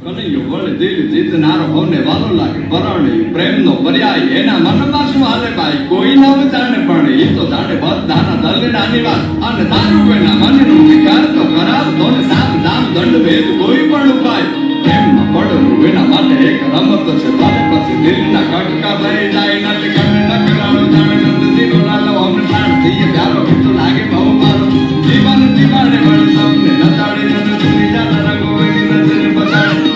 કનૈયો વળ દિલ જીતનારો હોને વાલો લાગે પરણ્યું પ્રેમનો પર્યાય એના મનમાં શું હાલે ભાઈ કોઈ ન જાણે પણ એ તો જાણે બધાના દલડાની વાત અને તારું એના મનનું વિકાર તો કરાવતો ને સામ દામ દંડ ભેદ કોઈ પણ ઉપાય પ્રેમમાં પડવું એના માટે એક રમત છે તારે પછી દિલના કટકા ભરી જાય નટ કને નકરાળો જાણે નંદજીનો લાલો અમને પ્રાણ થઈએ પ્યારો તો લાગે બહુ મારો જીવન જીવાડે વળ સૌને નતાડે નંદજી જાતા રંગો વેગી નજરે બતાડે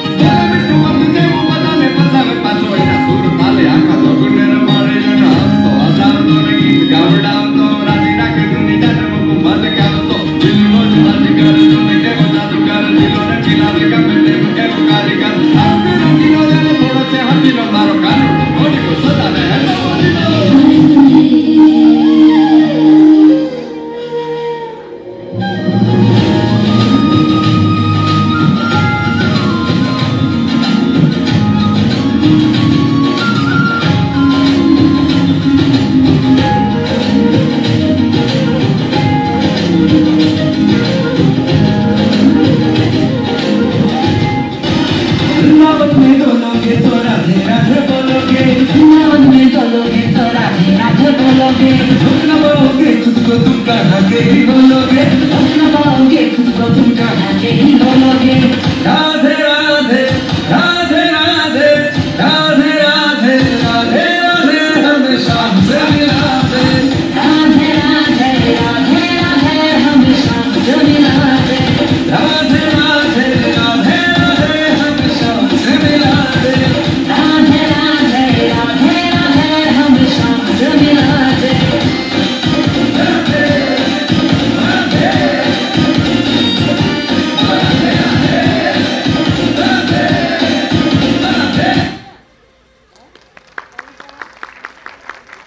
बोलोगे, तुम कहाँ के ही बोलोगे।